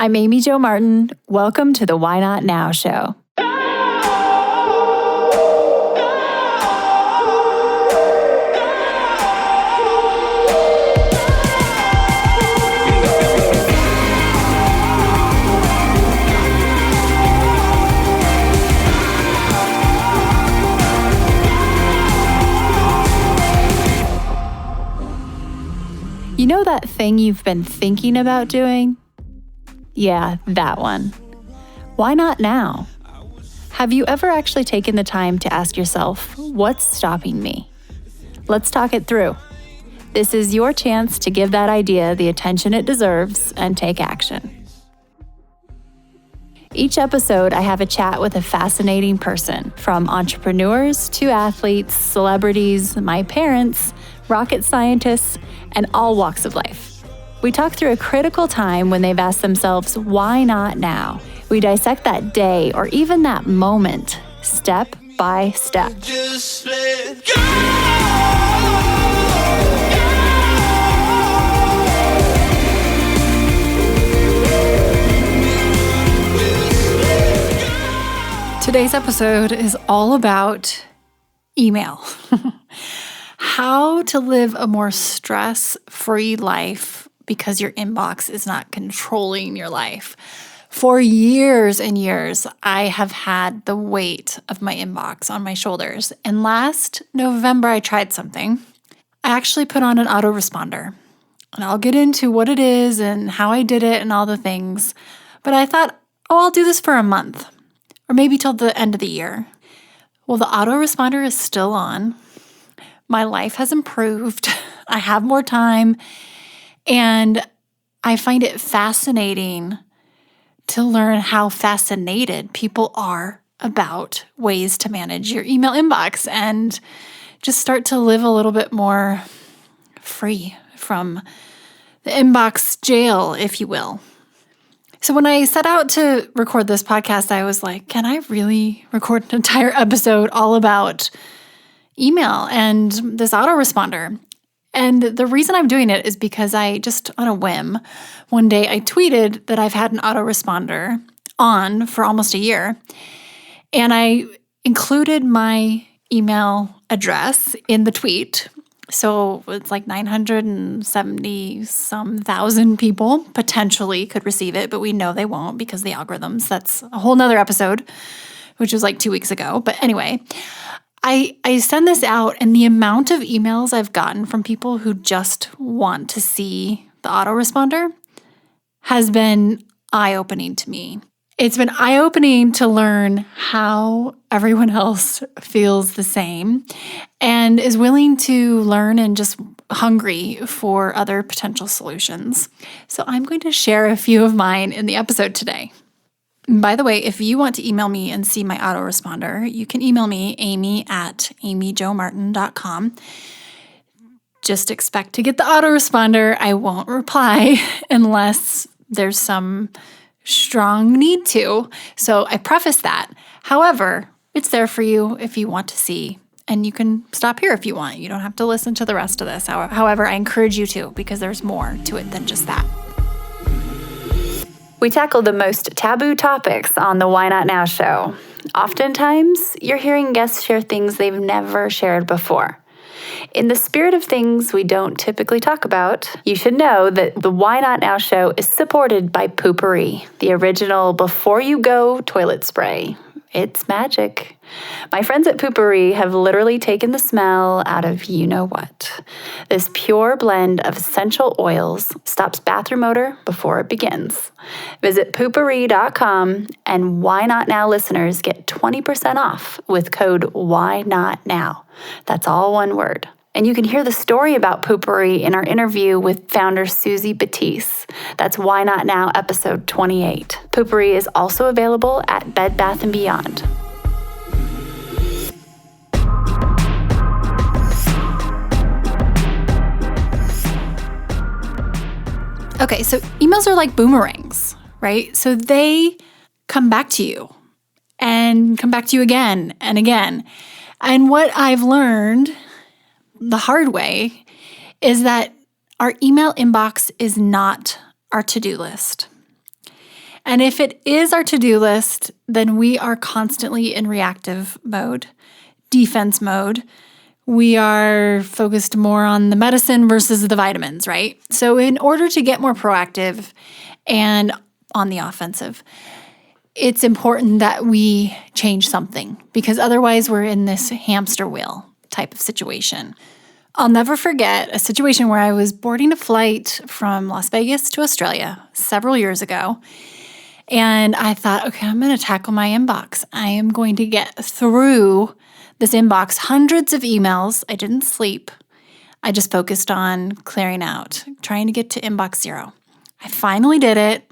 I'm Amy Jo Martin. Welcome to the Why Not Now show. You know that thing you've been thinking about doing? Yeah, that one. Why not now? Have you ever actually taken the time to ask yourself, what's stopping me? Let's talk it through. This is your chance to give that idea the attention it deserves and take action. Each episode, I have a chat with a fascinating person, from entrepreneurs to athletes, celebrities, my parents, rocket scientists, and all walks of life. We talk through a critical time when they've asked themselves, why not now? We dissect that day or even that moment, step by step. Just let go. Today's episode is all about email. How to live a more stress-free life because your inbox is not controlling your life. For years and years, I have had the weight of my inbox on my shoulders. And last November, I tried something. I actually put on an autoresponder. And I'll get into what it is and how I did it and all the things. But I thought, I'll do this for a month or maybe till the end of the year. Well, the autoresponder is still on. My life has improved. I have more time. And I find it fascinating to learn how fascinated people are about ways to manage your email inbox and just start to live a little bit more free from the inbox jail, if you will. So when I set out to record this podcast, I was like, can I really record an entire episode all about email and this autoresponder? And the reason I'm doing it is because I just, on a whim, one day I tweeted that I've had an autoresponder on for almost a year. And I included my email address in the tweet. So it's like 970-some thousand people potentially could receive it, but we know they won't because the algorithms. That's a whole nother episode, which was like 2 weeks ago. But anyway, I send this out, and the amount of emails I've gotten from people who just want to see the autoresponder has been eye-opening to me. It's been eye-opening to learn how everyone else feels the same and is willing to learn and just hungry for other potential solutions. So I'm going to share a few of mine in the episode today. By the way, if you want to email me and see my autoresponder, you can email me, amy@amyjomartin.com. Just expect to get the autoresponder. I won't reply unless there's some strong need to. So I preface that. However, it's there for you if you want to see, and you can stop here if you want. You don't have to listen to the rest of this. However, I encourage you to, because there's more to it than just that. We tackle the most taboo topics on the Why Not Now show. Oftentimes, you're hearing guests share things they've never shared before. In the spirit of things we don't typically talk about, you should know that the Why Not Now show is supported by Poopery, the original before you go toilet spray. It's magic. My friends at Poopery have literally taken the smell out of you-know-what. This pure blend of essential oils stops bathroom odor before it begins. Visit poopery.com, and Why Not Now listeners get 20% off with code WHYNOTNOW. That's all one word. And you can hear the story about Poopery in our interview with founder Susie Batiste. That's Why Not Now, episode 28. Poopery is also available at Bed Bath & Beyond. Okay, so emails are like boomerangs, right? So they come back to you and come back to you again and again. And what I've learned the hard way is that our email inbox is not our to-do list. And if it is our to-do list, then we are constantly in reactive mode, defense mode. We are focused more on the medicine versus the vitamins, right? So in order to get more proactive and on the offensive, it's important that we change something because otherwise we're in this hamster wheel type of situation. I'll never forget a situation where I was boarding a flight from Las Vegas to Australia several years ago. And I thought, okay, I'm going to tackle my inbox. I am going to get through this inbox, hundreds of emails. I didn't sleep. I just focused on clearing out, trying to get to inbox 0. I finally did it,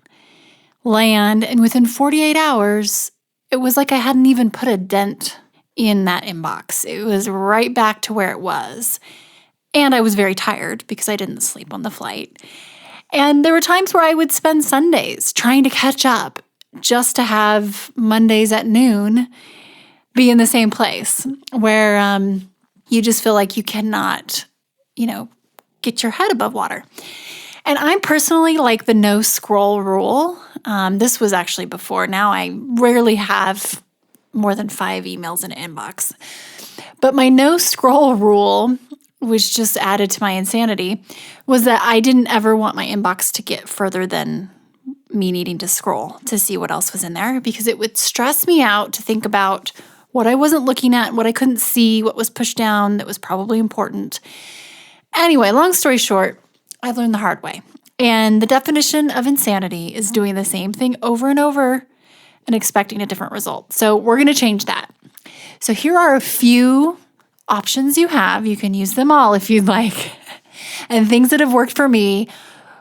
land, and within 48 hours, it was like I hadn't even put a dent in that inbox. It was right back to where it was. And I was very tired because I didn't sleep on the flight. And there were times where I would spend Sundays trying to catch up just to have Mondays at noon be in the same place where you just feel like you cannot, get your head above water. And I'm personally like the no scroll rule. This was actually before. Now I rarely have more than 5 emails in an inbox. But my no scroll rule, which just added to my insanity, was that I didn't ever want my inbox to get further than me needing to scroll to see what else was in there because it would stress me out to think about what I wasn't looking at, what I couldn't see, what was pushed down that was probably important. Anyway, long story short, I learned the hard way. And the definition of insanity is doing the same thing over and over and expecting a different result. So we're going to change that. So here are a few options you have. You can use them all if you'd like. And things that have worked for me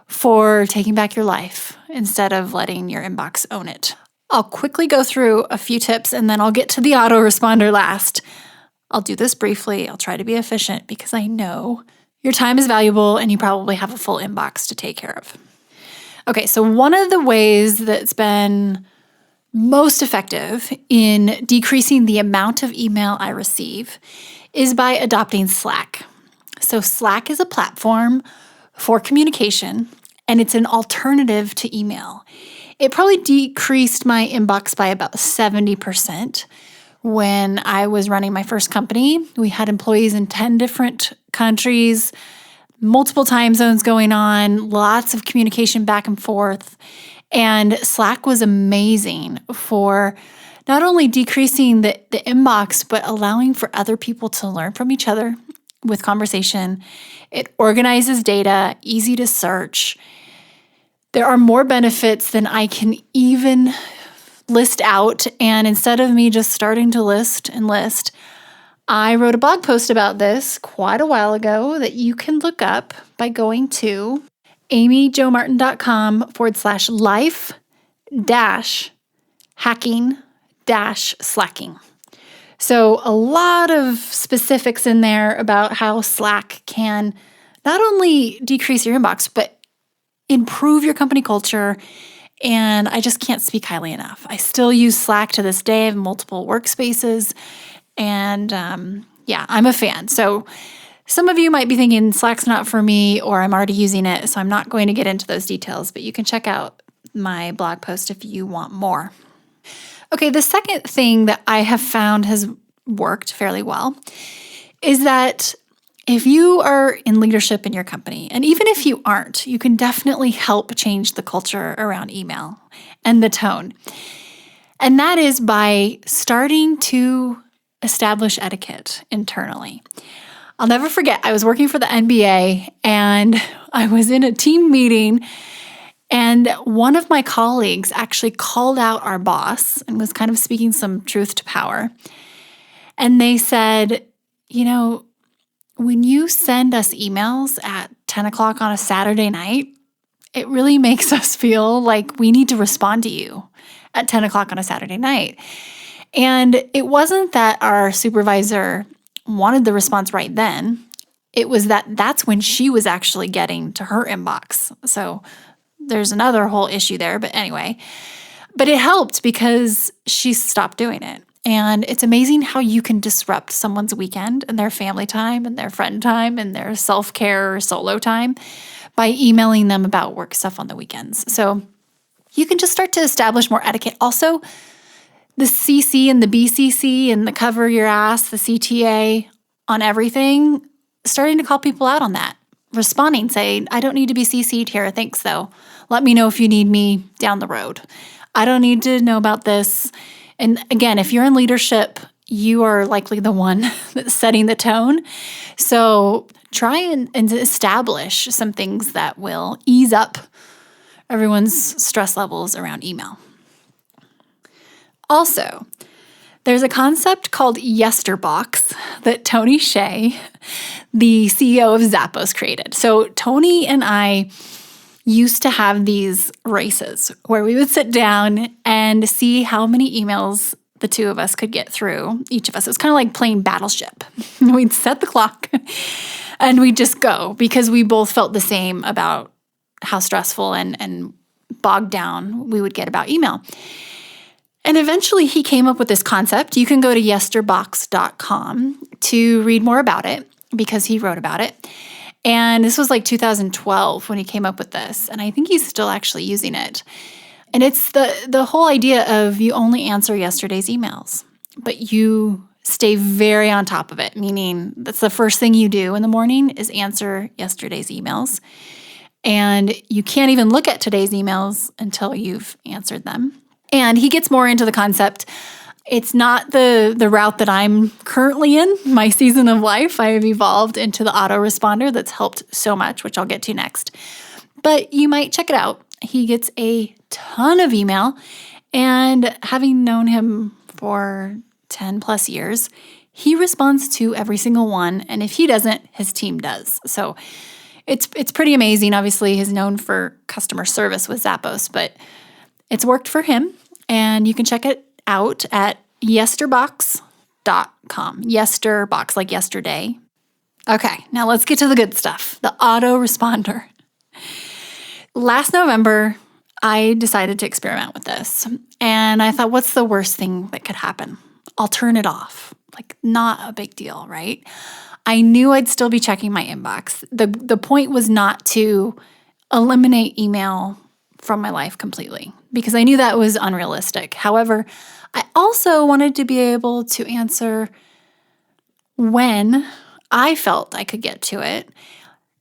for taking back your life instead of letting your inbox own it. I'll quickly go through a few tips and then I'll get to the autoresponder last. I'll do this briefly. I'll try to be efficient because I know your time is valuable and you probably have a full inbox to take care of. Okay, so one of the ways that's been most effective in decreasing the amount of email I receive is by adopting Slack. So Slack is a platform for communication and it's an alternative to email. It probably decreased my inbox by about 70% when I was running my first company. We had employees in 10 different countries, multiple time zones going on, lots of communication back and forth. And Slack was amazing for not only decreasing the inbox, but allowing for other people to learn from each other with conversation. It organizes data, easy to search. There are more benefits than I can even list out. And instead of me just starting to list, I wrote a blog post about this quite a while ago that you can look up by going to amyjomartin.com/life-hacking-slacking. So a lot of specifics in there about how Slack can not only decrease your inbox, but improve your company culture. And I just can't speak highly enough. I still use Slack to this day. I have multiple workspaces. And I'm a fan. So some of you might be thinking Slack's not for me or I'm already using it. So I'm not going to get into those details, but you can check out my blog post if you want more. Okay, the second thing that I have found has worked fairly well is that if you are in leadership in your company, and even if you aren't, you can definitely help change the culture around email and the tone. And that is by starting to establish etiquette internally. I'll never forget, I was working for the NBA and I was in a team meeting and one of my colleagues actually called out our boss and was kind of speaking some truth to power. And they said, when you send us emails at 10 o'clock on a Saturday night, it really makes us feel like we need to respond to you at 10 o'clock on a Saturday night. And it wasn't that our supervisor wanted the response right then. It was that's when she was actually getting to her inbox. So there's another whole issue there. But anyway, but it helped because she stopped doing it. And it's amazing how you can disrupt someone's weekend and their family time and their friend time and their self-care or solo time by emailing them about work stuff on the weekends. So you can just start to establish more etiquette. Also, the CC and the BCC and the cover your ass, the CTA on everything, starting to call people out on that. Responding, saying, I don't need to be CC'd here. Thanks, though. Let me know if you need me down the road. I don't need to know about this. And again, if you're in leadership, you are likely the one that's setting the tone. So try and establish some things that will ease up everyone's stress levels around email. Also, there's a concept called Yesterbox that Tony Hsieh, the CEO of Zappos, created. So Tony and I used to have these races where we would sit down and see how many emails the two of us could get through, each of us. It was kind of like playing Battleship. We'd set the clock and we'd just go because we both felt the same about how stressful and bogged down we would get about email. And eventually he came up with this concept. You can go to yesterbox.com to read more about it because he wrote about it. And this was like 2012 when he came up with this. And I think he's still actually using it. And it's the whole idea of you only answer yesterday's emails, but you stay very on top of it, meaning that's the first thing you do in the morning is answer yesterday's emails. And you can't even look at today's emails until you've answered them. And he gets more into the concept. It's not the route that I'm currently in, my season of life. I have evolved into the autoresponder that's helped so much, which I'll get to next. But you might check it out. He gets a ton of email, and having known him for 10 plus years, he responds to every single one. And if he doesn't, his team does. So it's pretty amazing. Obviously, he's known for customer service with Zappos, but it's worked for him. And you can check it out at yesterbox.com. Yesterbox, like yesterday. Okay, now let's get to the good stuff, the autoresponder. Last November, I decided to experiment with this. And I thought, what's the worst thing that could happen? I'll turn it off. Like, not a big deal, right? I knew I'd still be checking my inbox. The point was not to eliminate email from my life completely because I knew that was unrealistic. However, I also wanted to be able to answer when I felt I could get to it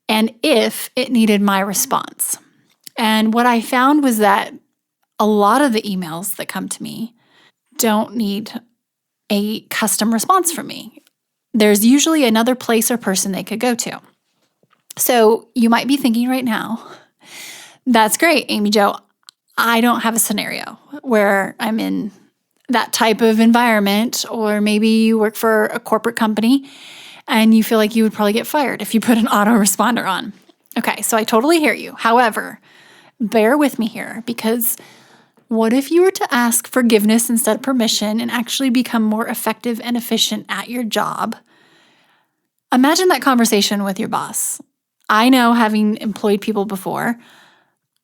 and if it needed my response. And what I found was that a lot of the emails that come to me don't need a custom response from me. There's usually another place or person they could go to. So you might be thinking right now, that's great, Amy Jo. I don't have a scenario where I'm in that type of environment, or maybe you work for a corporate company and you feel like you would probably get fired if you put an autoresponder on. Okay, so I totally hear you. However, bear with me here, because what if you were to ask forgiveness instead of permission and actually become more effective and efficient at your job? Imagine that conversation with your boss. I know, having employed people before,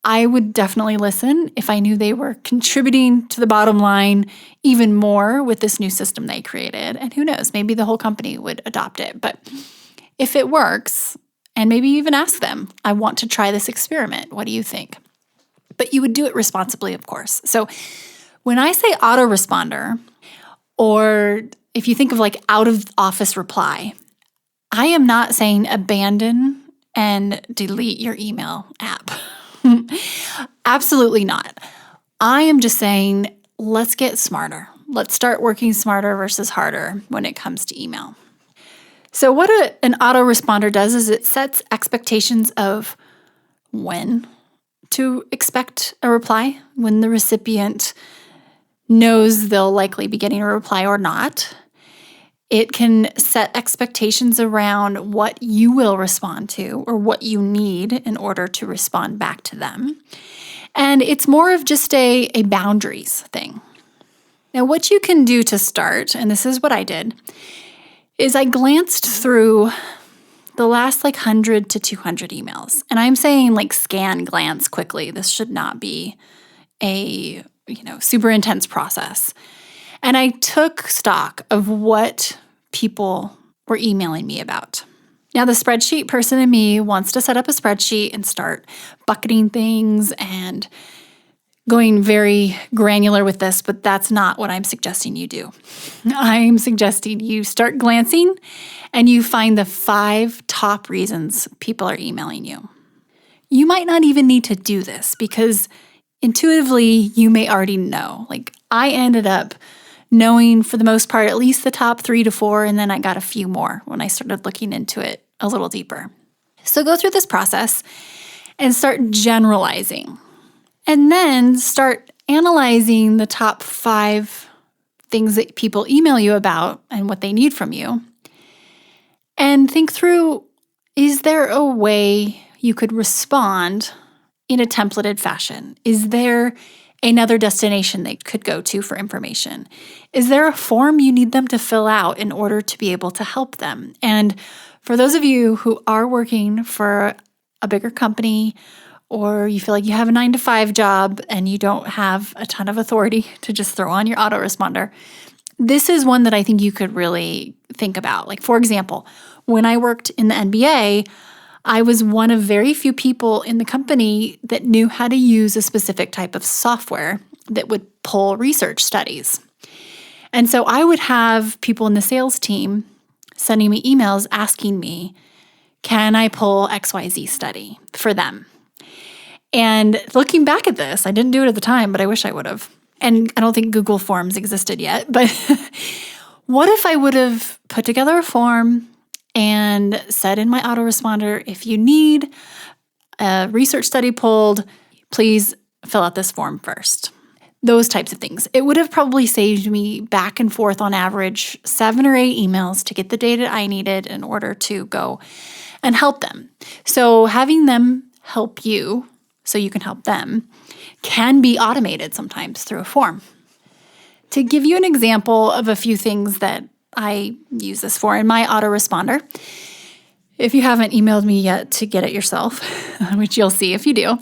I would definitely listen if I knew they were contributing to the bottom line even more with this new system they created. And who knows, maybe the whole company would adopt it. But if it works, and maybe even ask them, I want to try this experiment. What do you think? But you would do it responsibly, of course. So when I say autoresponder, or if you think of like out of office reply, I am not saying abandon and delete your email app. Absolutely not. I am just saying, let's get smarter. Let's start working smarter versus harder when it comes to email. So what an autoresponder does is it sets expectations of when to expect a reply, when the recipient knows they'll likely be getting a reply or not. It can set expectations around what you will respond to or what you need in order to respond back to them. And it's more of just a boundaries thing. Now, what you can do to start, and this is what I did, is I glanced through the last 100 to 200 emails. And I'm saying glance quickly. This should not be a super intense process. And I took stock of what people were emailing me about. Now, the spreadsheet person in me wants to set up a spreadsheet and start bucketing things and going very granular with this, but that's not what I'm suggesting you do. I'm suggesting you start glancing and you find the 5 top reasons people are emailing you. You might not even need to do this because intuitively you may already know. Like I ended up knowing for the most part at least the top 3 to 4, and then I got a few more when I started looking into it a little deeper. So go through this process and start generalizing. And then start analyzing the top 5 things that people email you about and what they need from you. And think through, is there a way you could respond in a templated fashion? Is there another destination they could go to for information? Is there a form you need them to fill out in order to be able to help them? And for those of you who are working for a bigger company, or you feel like you have a 9-to-5 job and you don't have a ton of authority to just throw on your autoresponder, this is one that I think you could really think about. Like, for example, when I worked in the NBA, I was one of very few people in the company that knew how to use a specific type of software that would pull research studies. And so I would have people in the sales team sending me emails asking me, can I pull XYZ study for them? And looking back at this, I didn't do it at the time, but I wish I would have. And I don't think Google Forms existed yet. But what if I would have put together a form and said in my autoresponder, if you need a research study pulled, please fill out this form first. Those types of things. It would have probably saved me back and forth on average 7 or 8 emails to get the data I needed in order to go and help them. So having them help you so you can help them can be automated sometimes through a form. To give you an example of a few things that I use this for in my autoresponder, if you haven't emailed me yet to get it yourself, which you'll see if you do,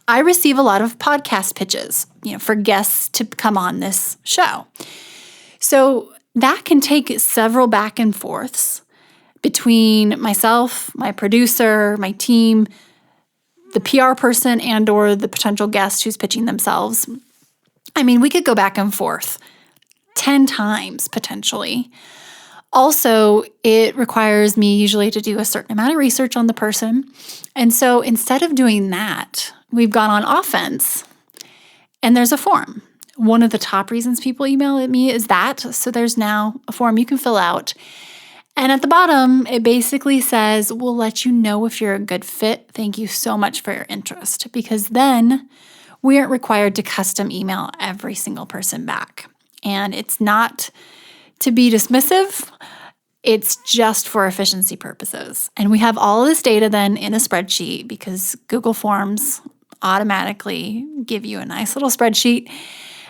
I receive a lot of podcast pitches, for guests to come on this show. So that can take several back and forths between myself, my producer, my team, the PR person, and or the potential guest who's pitching themselves. I mean, we could go back and forth 10 times potentially. Also, it requires me usually to do a certain amount of research on the person. And so instead of doing that, we've gone on offense and there's a form. One of the top reasons people email at me is that. So there's now a form you can fill out. And at the bottom, it basically says, we'll let you know if you're a good fit. Thank you so much for your interest. Because then we aren't required to custom email every single person back. And it's not to be dismissive. It's just for efficiency purposes. And we have all of this data then in a spreadsheet because Google Forms automatically give you a nice little spreadsheet.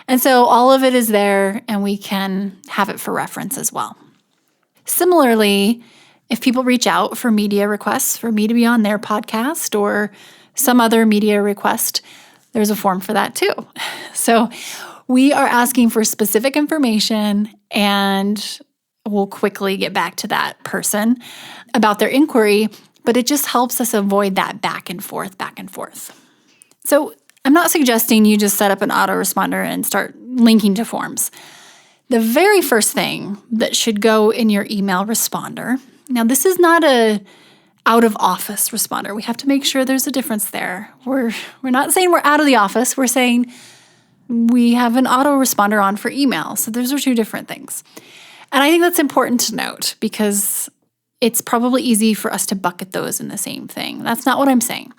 And so all of it is there and we can have it for reference as well. Similarly, if people reach out for media requests for me to be on their podcast or some other media request, there's a form for that too. So we are asking for specific information and we'll quickly get back to that person about their inquiry, but it just helps us avoid that back and forth. So I'm not suggesting you just set up an autoresponder and start linking to forms. The very first thing that should go in your email responder, now this is not a out of office responder. We have to make sure there's a difference there. We're not saying we're out of the office. We're saying we have an autoresponder on for email. So those are 2 different things. And I think that's important to note because it's probably easy for us to bucket those in the same thing. That's not what I'm saying.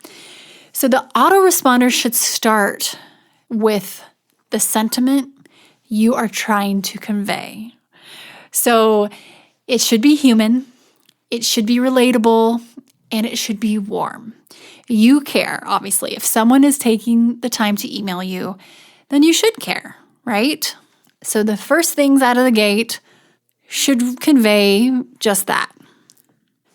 So the autoresponder should start with the sentiment you are trying to convey. So it should be human, it should be relatable, and it should be warm. You care, obviously. If someone is taking the time to email you, then you should care, right? So the first things out of the gate should convey just that.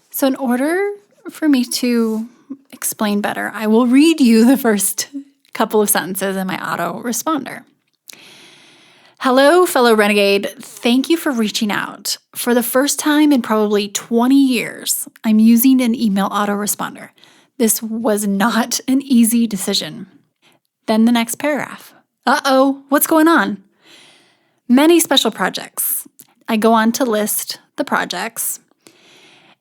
So in order for me to explain better, I will read you the first couple of sentences in my autoresponder. Hello, fellow renegade. Thank you for reaching out. For the first time in probably 20 years, I'm using an email autoresponder. This was not an easy decision. Then the next paragraph. Uh-oh, what's going on? Many special projects. I go on to list the projects.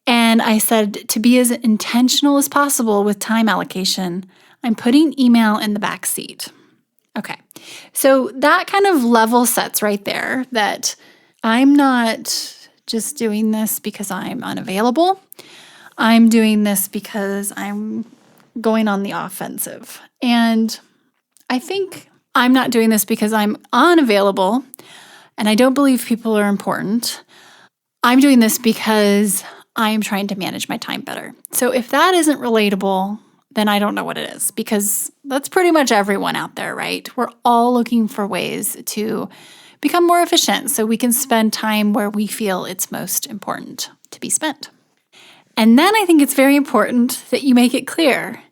And I said to be as intentional as possible with time allocation, I'm putting email in the back seat. Okay, so that kind of level sets right there that I'm not just doing this because I'm unavailable. I'm doing this because I'm going on the offensive. And I think I'm not doing this because I'm unavailable and I don't believe people are important. I'm doing this because I'm trying to manage my time better. So if that isn't relatable, then I don't know what it is, because that's pretty much everyone out there, right? We're all looking for ways to become more efficient so we can spend time where we feel it's most important to be spent. And then I think it's very important that you make it clear.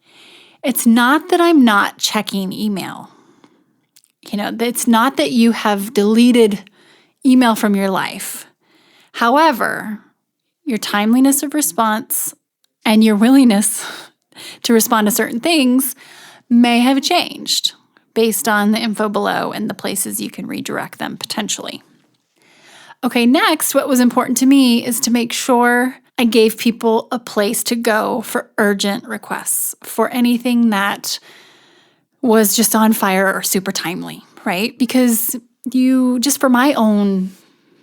It's not that I'm not checking email. It's not that you have deleted email from your life. However, your timeliness of response and your willingness to respond to certain things may have changed based on the info below and the places you can redirect them potentially. Okay, next, what was important to me is to make sure I gave people a place to go for urgent requests, for anything that was just on fire or super timely, right? Because just for my own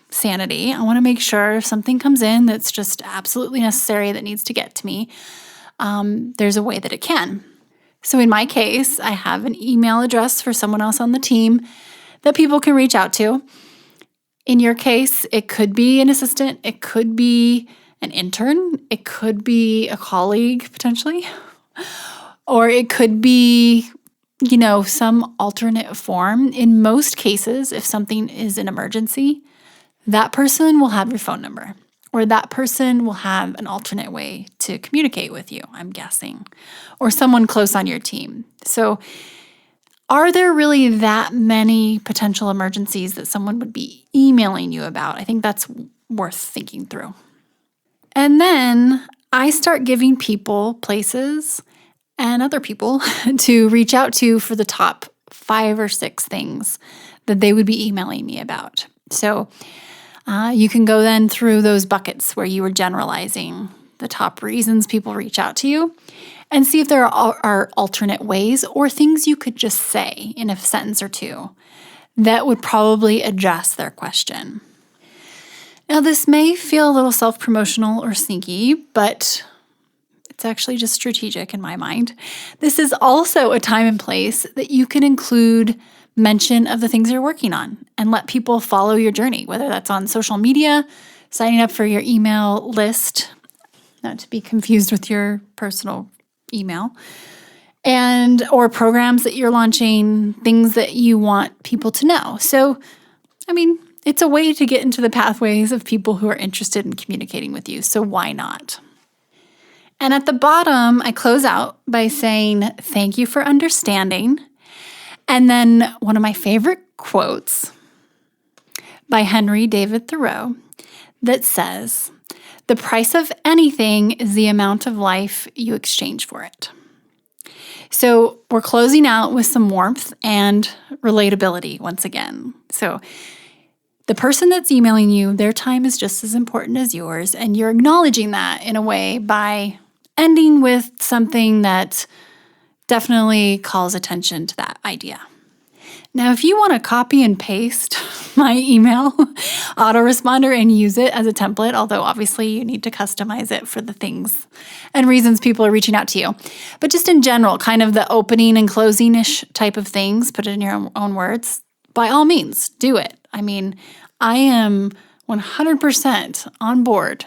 sanity, I want to make sure if something comes in that's just absolutely necessary that needs to get to me, there's a way that it can. So in my case, I have an email address for someone else on the team that people can reach out to. In your case, it could be an assistant, it could be an intern, it could be a colleague potentially, or it could be, some alternate form. In most cases, if something is an emergency, that person will have your phone number, or that person will have an alternate way to communicate with you, I'm guessing, or someone close on your team. So are there really that many potential emergencies that someone would be emailing you about? I think that's worth thinking through. And then I start giving people places and other people to reach out to for the top 5 or 6 things that they would be emailing me about. So you can go then through those buckets where you were generalizing the top reasons people reach out to you and see if there are alternate ways or things you could just say in a sentence or two that would probably address their question. Now, this may feel a little self-promotional or sneaky, but it's actually just strategic in my mind. This is also a time and place that you can include mention of the things you're working on and let people follow your journey, whether that's on social media, signing up for your email list, not to be confused with your personal email, or programs that you're launching, things that you want people to know. So, it's a way to get into the pathways of people who are interested in communicating with you. So why not? And at the bottom, I close out by saying, thank you for understanding. And then one of my favorite quotes by Henry David Thoreau that says, the price of anything is the amount of life you exchange for it. So we're closing out with some warmth and relatability once again. So the person that's emailing you, their time is just as important as yours, and you're acknowledging that in a way by ending with something that definitely calls attention to that idea. Now, if you want to copy and paste my email autoresponder and use it as a template, although obviously you need to customize it for the things and reasons people are reaching out to you, but just in general, kind of the opening and closing-ish type of things, put it in your own words, by all means, do it. I am 100% on board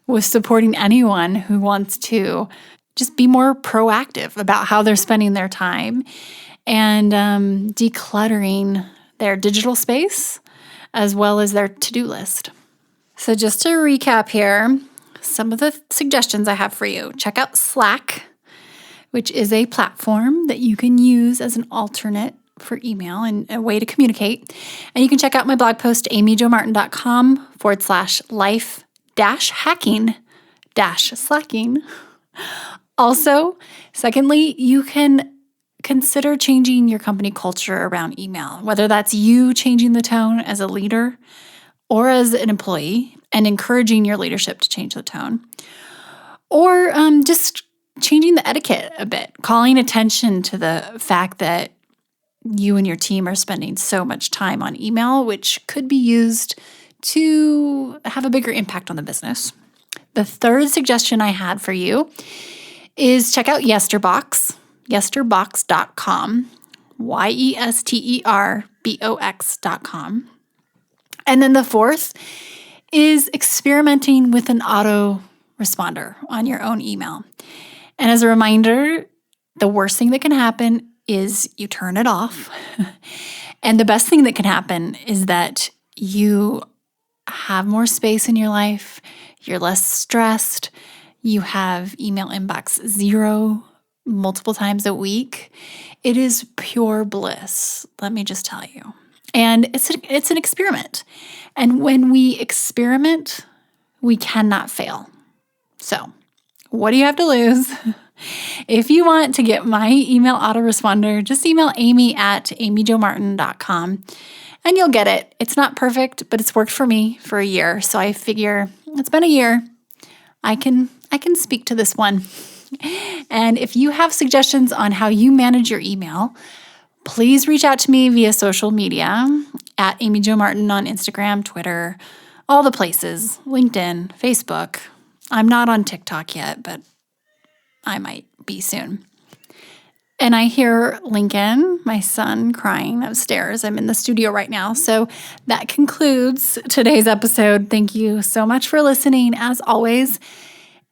with supporting anyone who wants to just be more proactive about how they're spending their time and decluttering their digital space as well as their to-do list. So just to recap here, some of the suggestions I have for you. Check out Slack, which is a platform that you can use as an alternate for email and a way to communicate. And you can check out my blog post, amyjomartin.com/life-hacking-slacking. Also, secondly, you can consider changing your company culture around email, whether that's you changing the tone as a leader or as an employee and encouraging your leadership to change the tone, or just changing the etiquette a bit, calling attention to the fact that you and your team are spending so much time on email, which could be used to have a bigger impact on the business. The third suggestion I had for you is check out yesterbox.com, yesterbox.com. And then the fourth is experimenting with an autoresponder on your own email. And as a reminder, the worst thing that can happen is you turn it off. And the best thing that can happen is that you have more space in your life, you're less stressed, you have email inbox zero multiple times a week. It is pure bliss, let me just tell you. And it's an experiment. And when we experiment, we cannot fail. So, what do you have to lose? If you want to get my email autoresponder, just email Amy at amyjomartin.com and you'll get it. It's not perfect, but it's worked for me for a year. So I figure it's been a year. I can speak to this one. And if you have suggestions on how you manage your email, please reach out to me via social media at Amy Jo Martin on Instagram, Twitter, all the places, LinkedIn, Facebook. I'm not on TikTok yet, but I might be soon. And I hear Lincoln, my son, crying upstairs. I'm in the studio right now. So that concludes today's episode. Thank you so much for listening, as always.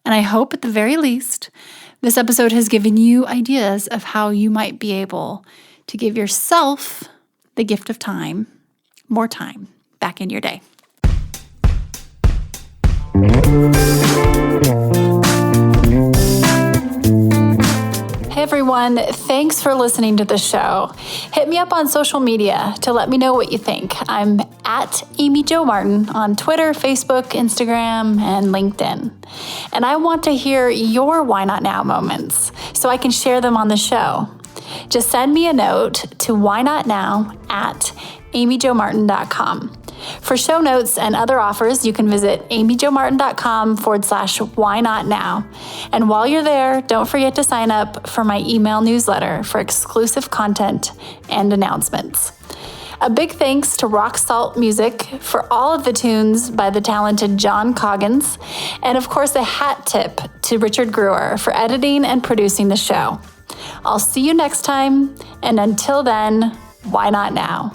And I hope at the very least, this episode has given you ideas of how you might be able to give yourself the gift of time, more time back in your day. Hey everyone, thanks for listening to the show. Hit me up on social media to let me know what you think. I'm at Amy Jo Martin on Twitter, Facebook, Instagram, and LinkedIn. And I want to hear your Why Not Now moments so I can share them on the show. Just send me a note to whynotnow@amyjomartin.com. For show notes and other offers, you can visit amyjomartin.com/whynotnow. And while you're there, don't forget to sign up for my email newsletter for exclusive content and announcements. A big thanks to Rock Salt Music for all of the tunes by the talented John Coggins. And of course, a hat tip to Richard Brewer for editing and producing the show. I'll see you next time. And until then, why not now?